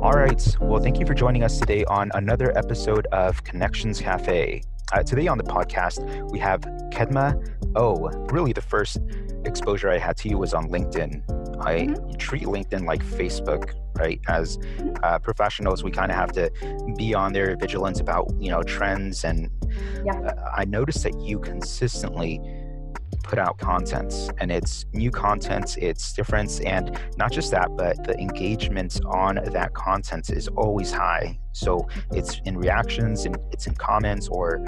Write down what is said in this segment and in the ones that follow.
All right. Well, thank you for joining us today on another episode of Connections Cafe. Today on the podcast, we have Kedma Ough. Really, the first exposure I had to you was on LinkedIn. I treat LinkedIn like Facebook, right? As professionals, we kind of have to be on there, vigilant about, trends. And I noticed that you consistently put out content, and it's new content, it's different, and not just that, but the engagement on that content is always high. So it's in reactions, and it's in comments, or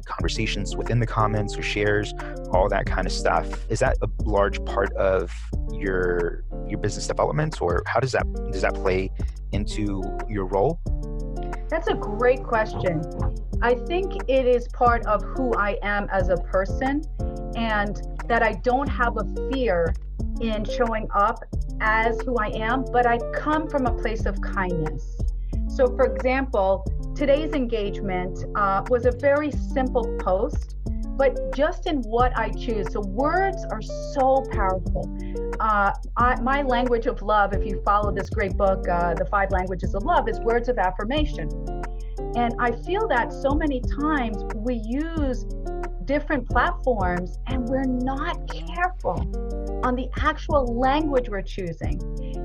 conversations within the comments, or shares, all that kind of stuff. Is that a large part of your business development, or how does that play into your role? That's a great question. I think it is part of who I am as a person, and that I don't have a fear in showing up as who I am, but I come from a place of kindness. So for example, today's engagement was a very simple post, but just in what I choose. So words are so powerful. My language of love, if you follow this great book, The 5 Languages of Love, is words of affirmation. And I feel that so many times we use different platforms and we're not careful on the actual language we're choosing.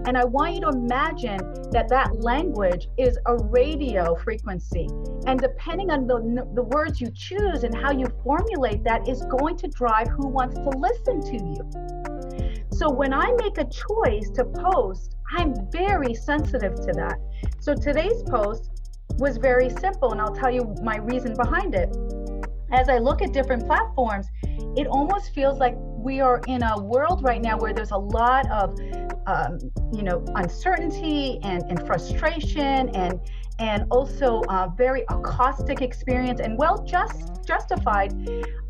And I want you to imagine that language is a radio frequency. And depending on the words you choose and how you formulate that is going to drive who wants to listen to you. So when I make a choice to post, I'm very sensitive to that. So today's post was very simple, and I'll tell you my reason behind it. As I look at different platforms, it almost feels like we are in a world right now where there's a lot of, uncertainty and frustration and also very caustic experience, and justified.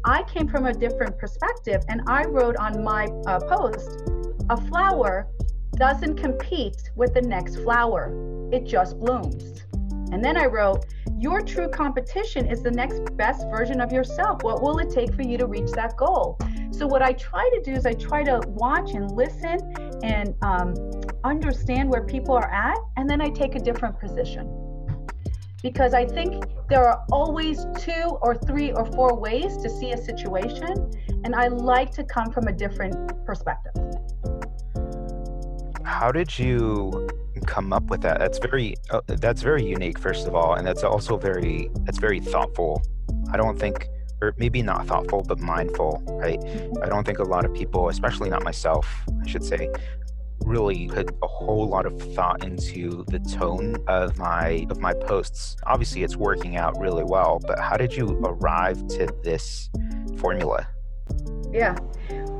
I came from a different perspective, and I wrote on my post, a flower doesn't compete with the next flower, it just blooms. And then I wrote, your true competition is the next best version of yourself. What will it take for you to reach that goal? So what I try to do is I try to watch and listen and understand where people are at, and then I take a different position. Because I think there are always 2 or 3 or 4 ways to see a situation, and I like to come from a different perspective. How did you come up with that? That's very unique, first of all, and that's also very thoughtful. I don't think, or maybe not thoughtful, but mindful, right? I don't think a lot of people, especially not myself, I should say, really put a whole lot of thought into the tone of my posts. Obviously, it's working out really well, but how did you arrive to this formula? Yeah.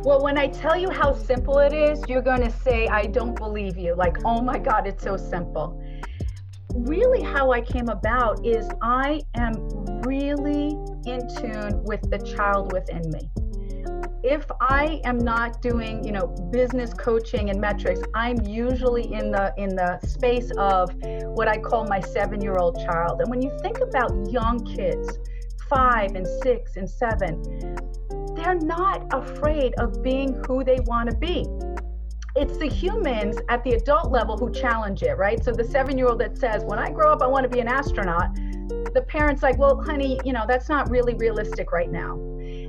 Well, when I tell you how simple it is, you're going to say, I don't believe you. Like, oh my God, it's so simple. Really, how I came about is I am really in tune with the child within me. If I am not doing, business coaching and metrics, I'm usually in the space of what I call my 7-year-old child. And when you think about young kids, 5 and 6 and 7, they're not afraid of being who they want to be. It's the humans at the adult level who challenge it, right? So the 7-year-old that says, when I grow up, I want to be an astronaut. The parent's like, well, honey, that's not really realistic right now.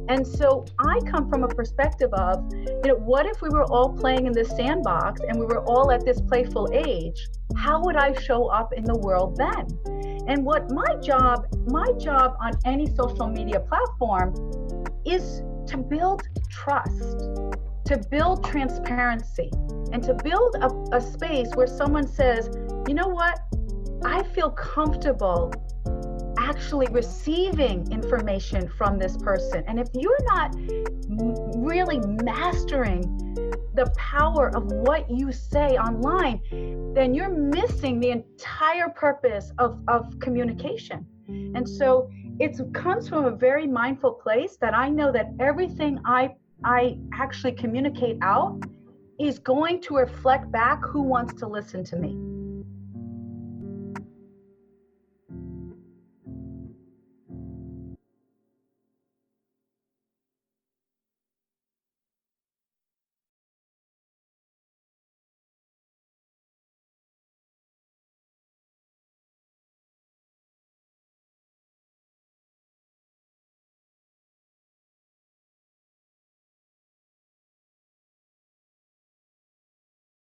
And so I come from a perspective of, what if we were all playing in this sandbox and we were all at this playful age? How would I show up in the world then? And what my job on any social media platform is to build trust, to build transparency, and to build a space where someone says, you know what, I feel comfortable actually receiving information from this person. And if you're not really mastering the power of what you say online, then you're missing the entire purpose of communication. And so it comes from a very mindful place that I know that everything I actually communicate out is going to reflect back who wants to listen to me.